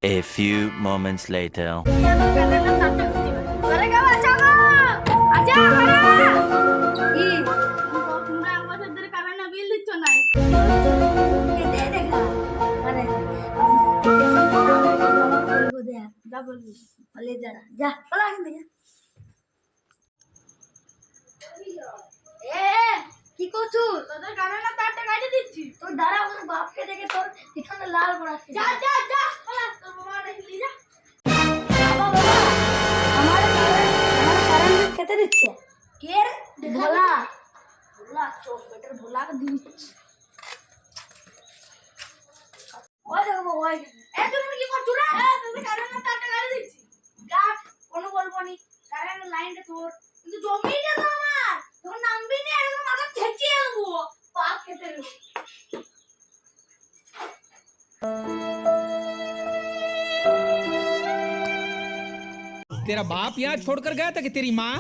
A few moments later. কি করছো? তোদের কারণে তারটা কাটে দিচ্ছি। তোর দাঁড়া, আমার বাপকে দেখে তোর এখানে লাল পড়াচ্ছে। যা যা যা, তোর বাবা দেখলি যা। বাবা বাবা, আমার কারেন্ট খেতে দিচ্ছে। কে রে? ভোলা। ভোলা চোখ বেটার ভোলাকে দিচ্ছি। ওই দেখো ওই। তুমি কি করছো রে? তোদের কারেন্ট তারটা কাটে দিচ্ছি। কাট, কোনো বলবো নি। কারেন্ট লাইনটা তোর, কিন্তু জমিটা তো আমার। তোর নামবি না, এরকম মাথা ঠেকিয়ে দেবো। পাপ খেতে দেবো। तेरा बाप यहाँ छोड़कर गया था कि तेरी माँ